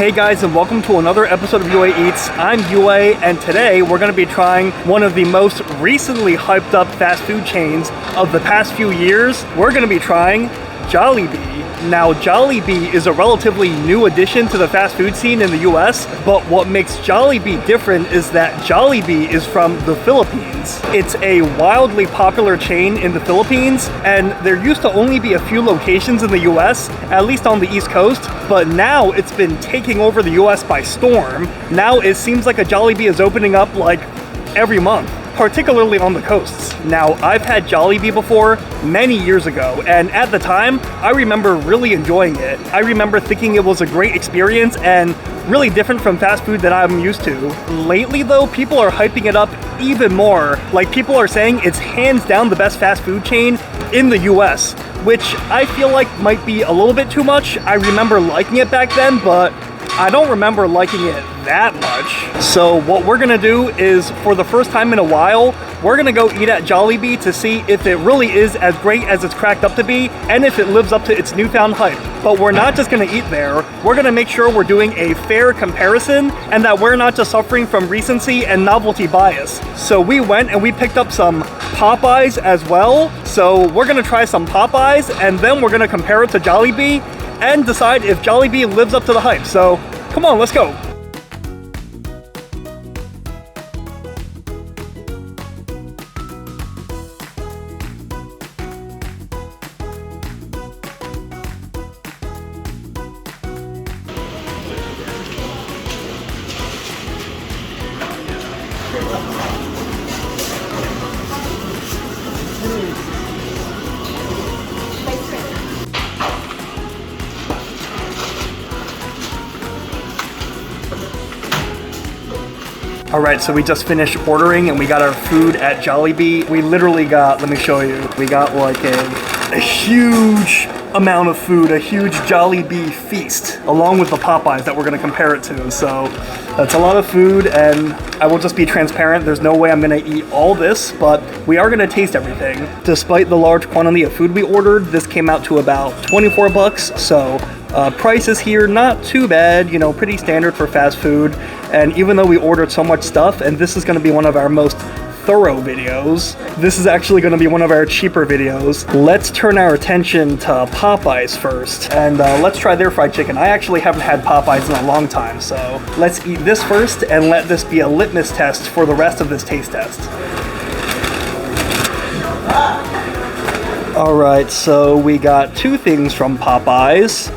Hey guys, and welcome to another episode of UA Eats. I'm UA, and today we're going to be trying one of the most recently hyped up fast food chains of the past few years. We're going to be trying Jollibee. Now, Jollibee is a relatively new addition to the fast food scene in the US, but what makes Jollibee different is that Jollibee is from the Philippines. It's a wildly popular chain in the Philippines, and there used to only be a few locations in the US, at least on the East Coast, but now it's been taking over the US by storm. Now it seems like a Jollibee is opening up like every month, particularly on the coasts. Now, I've had Jollibee before many years ago, and at the time, I remember really enjoying it. I remember thinking it was a great experience and really different from fast food that I'm used to. Lately though, people are hyping it up even more. Like, people are saying it's hands down the best fast food chain in the US, which I feel like might be a little bit too much. I remember liking it back then, but I don't remember liking it that much. So what we're gonna do is, for the first time in a while, we're gonna go eat at Jollibee to see if it really is as great as it's cracked up to be, and if it lives up to its newfound hype. But we're not just gonna eat there, we're gonna make sure we're doing a fair comparison, and that we're not just suffering from recency and novelty bias. So we went and we picked up some Popeyes as well. So we're gonna try some Popeyes, and then we're gonna compare it to Jollibee, and decide if Jollibee lives up to the hype. So, come on, let's go. All right, so we just finished ordering and we got our food at Jollibee. We literally got, let me show you, we got like a huge amount of food, a huge Jollibee feast, along with the Popeyes that we're gonna compare it to. So that's a lot of food, and I will just be transparent, there's no way I'm gonna eat all this, but we are gonna taste everything. Despite the large quantity of food we ordered, this came out to about 24 bucks, so prices here, not too bad, you know, pretty standard for fast food. And even though we ordered so much stuff, and this is gonna be one of our most thorough videos, this is actually gonna be one of our cheaper videos. Let's turn our attention to Popeyes first, and let's try their fried chicken. I actually haven't had Popeyes in a long time, so let's eat this first and let this be a litmus test for the rest of this taste test. All right, so we got two things from Popeyes.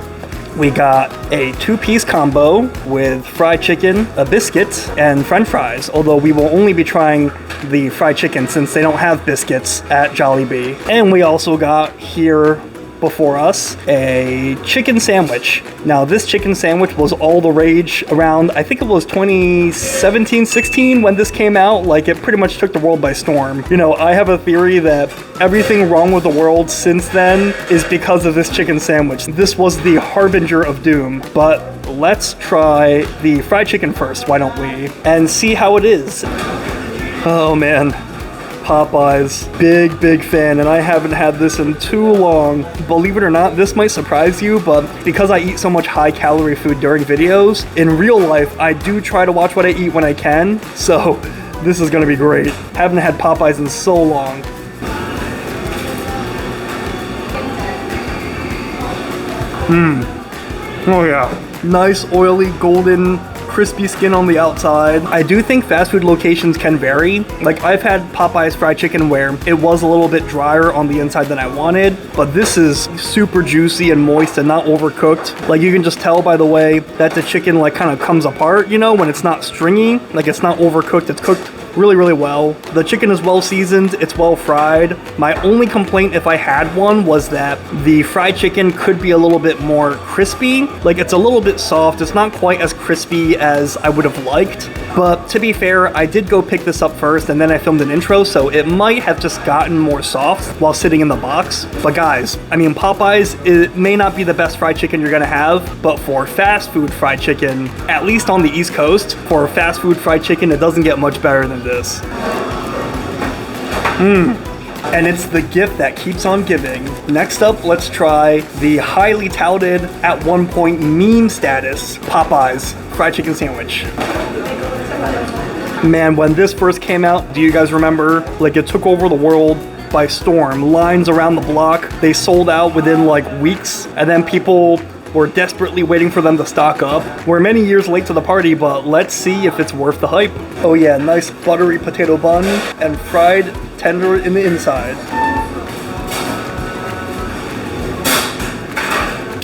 We got a two-piece combo with fried chicken, a biscuit, and french fries, although we will only be trying the fried chicken since they don't have biscuits at Jollibee. And we also got here before us a chicken sandwich. Now, this chicken sandwich was all the rage around, I think it was 2017-16 when this came out. Like, it pretty much took the world by storm. You know, I have a theory that everything wrong with the world since then is because of this chicken sandwich. This was the harbinger of doom. But let's try the fried chicken first, why don't we? And see how it is. Oh man. Popeyes, big fan, and I haven't had this in too long. Believe it or not, this might surprise you, but because I eat so much high-calorie food during videos, in real life, I do try to watch what I eat when I can, so this is gonna be great. Haven't had Popeyes in so long. Oh yeah. Nice, oily, golden, crispy skin on the outside. I do think fast food locations can vary. Like, I've had Popeyes fried chicken where it was a little bit drier on the inside than I wanted, but this is super juicy and moist and not overcooked. Like, you can just tell by the way that the chicken like kind of comes apart, you know, when it's not stringy. Like, it's not overcooked, it's cooked really well. The chicken is well seasoned, it's well fried. My only complaint, if I had one, was that the fried chicken could be a little bit more crispy. Like, it's a little bit soft, it's not quite as crispy as I would have liked. But to be fair, I did go pick this up first and then I filmed an intro, so it might have just gotten more soft while sitting in the box. But guys, I mean, Popeyes, it may not be the best fried chicken you're gonna have, but for fast food fried chicken, at least on the East Coast, for fast food fried chicken, it doesn't get much better than this. And it's the gift that keeps on giving. Next up, let's try the highly touted, at one point meme status, Popeyes fried chicken sandwich. Man, when this first came out, do you guys remember? Like, it took over the world by storm. Lines around the block. They sold out within like weeks, and then people were desperately waiting for them to stock up. We're many years late to the party, but let's see if it's worth the hype. Oh yeah, nice buttery potato bun and fried tender in the inside.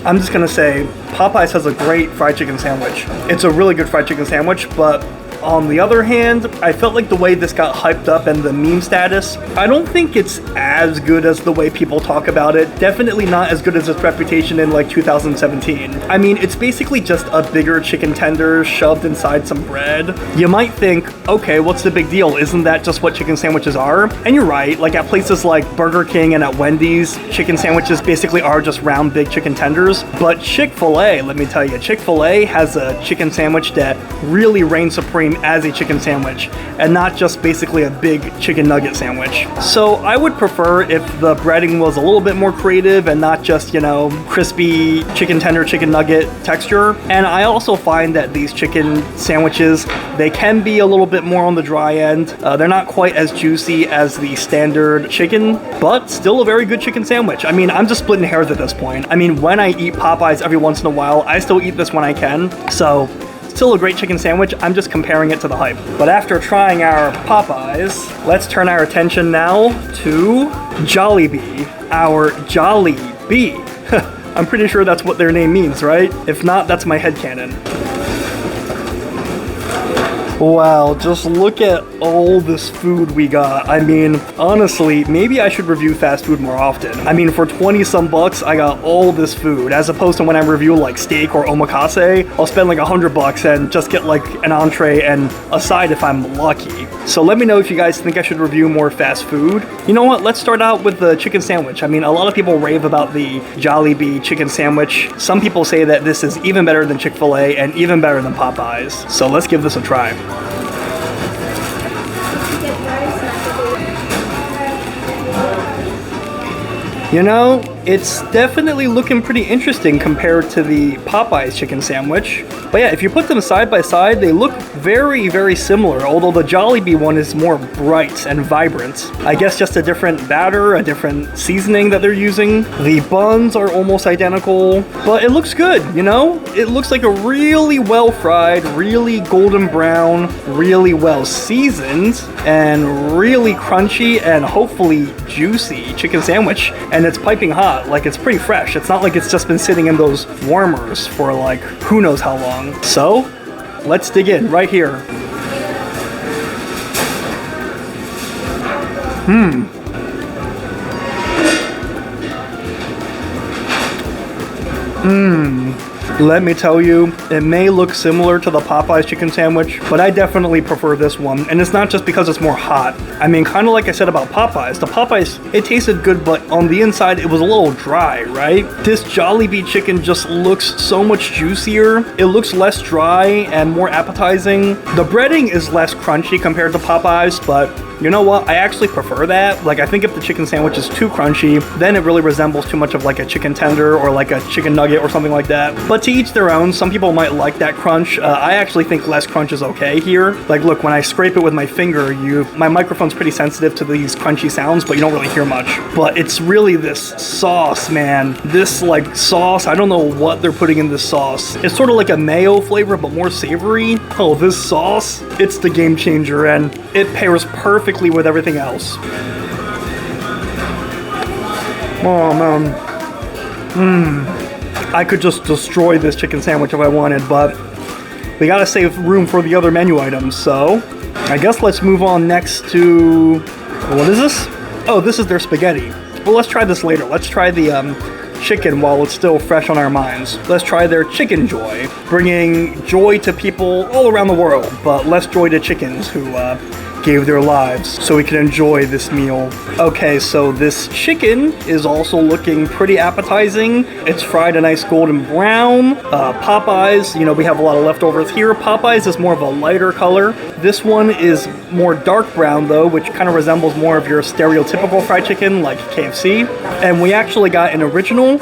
I'm just gonna say, Popeyes has a great fried chicken sandwich. It's a really good fried chicken sandwich, but on the other hand, I felt like the way this got hyped up and the meme status, I don't think it's as good as the way people talk about it. Definitely not as good as its reputation in like 2017. I mean, it's basically just a bigger chicken tender shoved inside some bread. You might think, okay, what's the big deal? Isn't that just what chicken sandwiches are? And you're right, like at places like Burger King and at Wendy's, chicken sandwiches basically are just round big chicken tenders. But Chick-fil-A, let me tell you, Chick-fil-A has a chicken sandwich that really reigns supreme as a chicken sandwich, and not just basically a big chicken nugget sandwich. So I would prefer if the breading was a little bit more creative and not just, you know, crispy chicken tender, chicken nugget texture. And I also find that these chicken sandwiches, they can be a little bit more on the dry end. They're not quite as juicy as the standard chicken, but still a very good chicken sandwich. I mean, I'm just splitting hairs at this point. I mean, when I eat Popeyes every once in a while, I still eat this when I can. So still a great chicken sandwich, I'm just comparing it to the hype. But after trying our Popeyes, let's turn our attention now to Jollibee, our Jollibee. I'm pretty sure that's what their name means, right? If not, that's my headcanon. Wow, just look at all this food we got. I mean, honestly, maybe I should review fast food more often. I mean, for 20 some bucks, I got all this food, as opposed to when I review like steak or omakase, I'll spend like $100 and just get like an entree and a side if I'm lucky. So let me know if you guys think I should review more fast food. You know what, let's start out with the chicken sandwich. I mean, a lot of people rave about the Jollibee chicken sandwich. Some people say that this is even better than Chick-fil-A and even better than Popeyes. So let's give this a try. You know, it's definitely looking pretty interesting compared to the Popeyes chicken sandwich. But yeah, if you put them side by side, they look very, very similar, although the Jollibee one is more bright and vibrant. I guess just a different batter, a different seasoning that they're using. The buns are almost identical, but it looks good, you know? It looks like a really well fried, really golden brown, really well seasoned, and really crunchy and hopefully juicy chicken sandwich. And it's piping hot, like it's pretty fresh. It's not like it's just been sitting in those warmers for like who knows how long. So let's dig in right here. Let me tell you, it may look similar to the Popeyes chicken sandwich, but I definitely prefer this one. And it's not just because it's more hot. I mean, kind of like I said about Popeyes. The Popeyes, it tasted good, but on the inside, it was a little dry, right? This Jollibee chicken just looks so much juicier. It looks less dry and more appetizing. The breading is less crunchy compared to Popeyes, but you know what? I actually prefer that. Like, I think if the chicken sandwich is too crunchy, then it really resembles too much of like a chicken tender or like a chicken nugget or something like that. But to each their own. Some people might like that crunch. I actually think less crunch is okay here. Like, look, when I scrape it with my finger, my microphone's pretty sensitive to these crunchy sounds, but you don't really hear much. But it's really this sauce, man. This like sauce, I don't know what they're putting in this sauce. It's sort of like a mayo flavor, but more savory. Oh, this sauce, it's the game changer, and it pairs perfectly with everything else. Oh man. I could just destroy this chicken sandwich if I wanted, but we gotta save room for the other menu items, so I guess let's move on next to, what is this? Oh, this is their spaghetti. Well, let's try this later. Let's try the chicken while it's still fresh on our minds. Let's try their chicken joy, bringing joy to people all around the world, but less joy to chickens who gave their lives so we can enjoy this meal. Okay, so this chicken is also looking pretty appetizing. It's fried a nice golden brown. Popeyes, you know, we have a lot of leftovers here. Popeyes is more of a lighter color. This one is more dark brown though, which kind of resembles more of your stereotypical fried chicken like KFC. And we actually got an original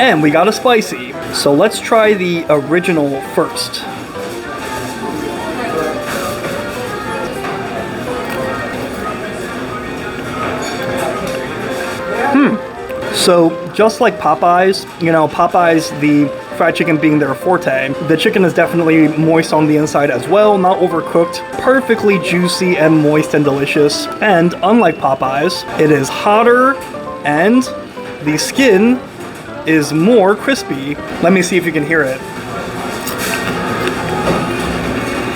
and we got a spicy. So let's try the original first. So just like Popeyes, you know, Popeyes, the fried chicken being their forte, the chicken is definitely moist on the inside as well, not overcooked, perfectly juicy and moist and delicious. And unlike Popeyes, it is hotter and the skin is more crispy. Let me see if you can hear it.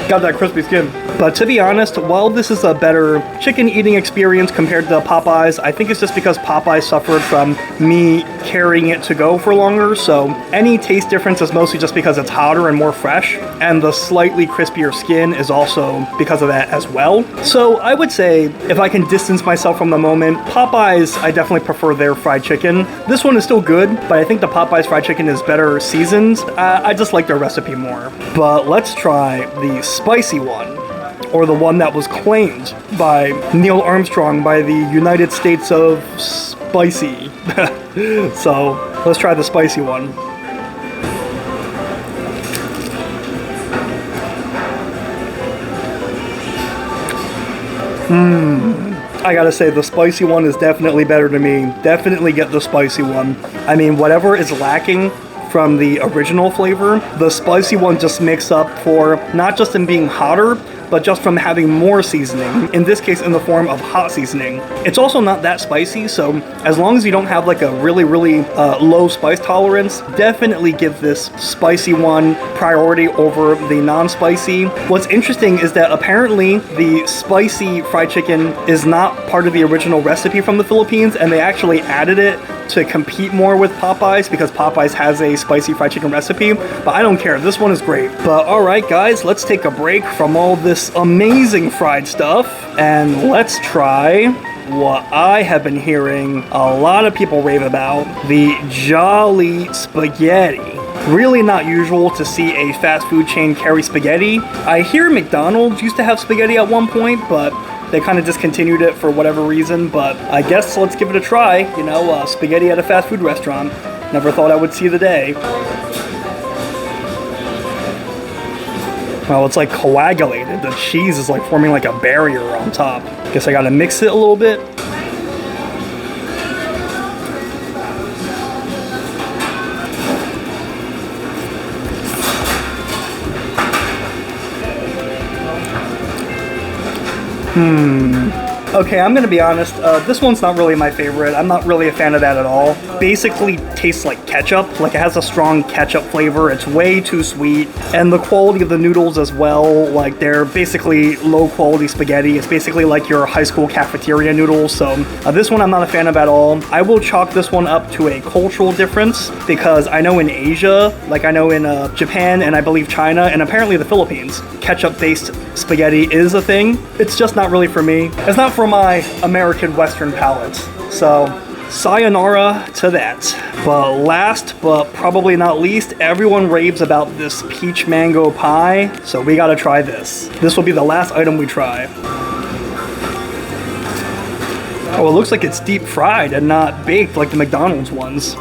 Got that crispy skin. But to be honest, while this is a better chicken eating experience compared to Popeyes, I think it's just because Popeyes suffered from me carrying it to go for longer, so any taste difference is mostly just because it's hotter and more fresh, and the slightly crispier skin is also because of that as well. So I would say, if I can distance myself from the moment, Popeyes, I definitely prefer their fried chicken. This one is still good, but I think the Popeyes fried chicken is better seasoned. I just like their recipe more. But let's try the spicy one, or the one that was claimed by Neil Armstrong by the United States of Spicy. So let's try the spicy one. I gotta say, the spicy one is definitely better to me. Definitely get the spicy one. I mean, whatever is lacking from the original flavor, the spicy one just makes up for, not just in being hotter, but just from having more seasoning, in this case in the form of hot seasoning. It's also not that spicy, so as long as you don't have like a really low spice tolerance, definitely give this spicy one priority over the non-spicy. What's interesting is that apparently the spicy fried chicken is not part of the original recipe from the Philippines, and they actually added it to compete more with Popeyes because Popeyes has a spicy fried chicken recipe, but I don't care. This one is great. But all right, guys, let's take a break from all this amazing fried stuff and let's try what I have been hearing a lot of people rave about, the Jolly Spaghetti. Really not usual to see a fast food chain carry spaghetti. I hear McDonald's used to have spaghetti at one point, but they kind of discontinued it for whatever reason, but I guess let's give it a try. You know, spaghetti at a fast food restaurant. Never thought I would see the day. Well, it's like coagulated. The cheese is like forming like a barrier on top. Guess I gotta mix it a little bit. Okay, I'm gonna be honest, this one's not really my favorite. I'm not really a fan of that at all. Basically tastes like ketchup, like it has a strong ketchup flavor. It's way too sweet. And the quality of the noodles as well, like they're basically low quality spaghetti. It's basically like your high school cafeteria noodles. So this one I'm not a fan of at all. I will chalk this one up to a cultural difference because I know in Asia, like I know in Japan and I believe China and apparently the Philippines, ketchup-based spaghetti is a thing. It's just not really for me. It's not for my American Western palate. So sayonara to that. But last but probably not least, everyone raves about this peach mango pie. So we gotta try this. This will be the last item we try. Oh, it looks like it's deep fried and not baked like the McDonald's ones.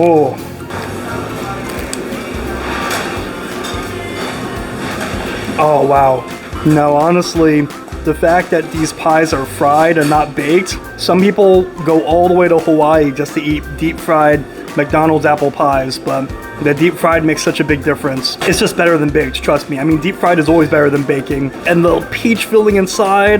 Oh. Oh, wow. No, honestly, the fact that these pies are fried and not baked, some people go all the way to Hawaii just to eat deep fried McDonald's apple pies, but the deep fried makes such a big difference. It's just better than baked, trust me. I mean, deep fried is always better than baking. And the peach filling inside,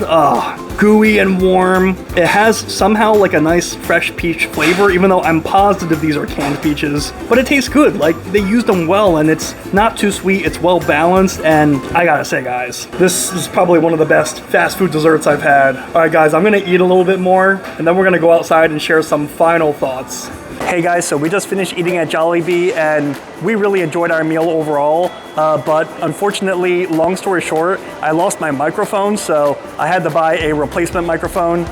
gooey and warm. It has somehow like a nice fresh peach flavor, even though I'm positive these are canned peaches. But it tastes good, like they used them well and it's not too sweet, it's well balanced. And I gotta say guys, this is probably one of the best fast food desserts I've had. All right guys, I'm gonna eat a little bit more and then we're gonna go outside and share some final thoughts. Hey guys, so we just finished eating at Jollibee and we really enjoyed our meal overall, but unfortunately, long story short, I lost my microphone, so I had to buy a replacement microphone,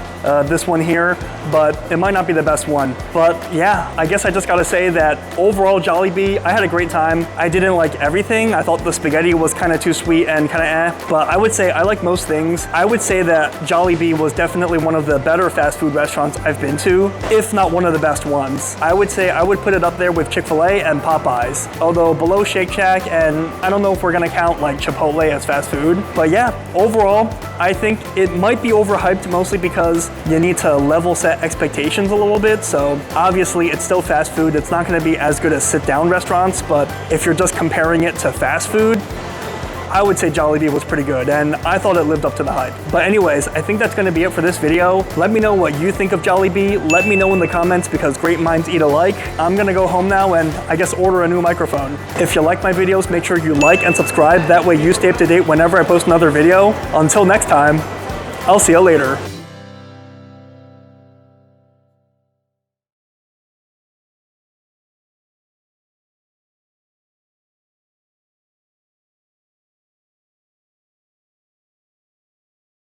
this one here, but it might not be the best one. But yeah, I guess I just gotta say that overall Jollibee, I had a great time. I didn't like everything. I thought the spaghetti was kind of too sweet and kind of but I would say I like most things. I would say that Jollibee was definitely one of the better fast food restaurants I've been to, if not one of the best ones. I would say I would put it up there with Chick-fil-A and Popeyes, although below Shake Shack, and I don't know if we're gonna count like Chipotle as fast food. But yeah, overall, I think it might be overhyped mostly because you need to level set expectations a little bit. So obviously it's still fast food. It's not gonna be as good as sit down restaurants, but if you're just comparing it to fast food, I would say Jollibee was pretty good, and I thought it lived up to the hype. But anyways, I think that's gonna be it for this video. Let me know what you think of Jollibee. Let me know in the comments because great minds eat alike. I'm gonna go home now and I guess order a new microphone. If you like my videos, make sure you like and subscribe. That way you stay up to date whenever I post another video. Until next time, I'll see you later.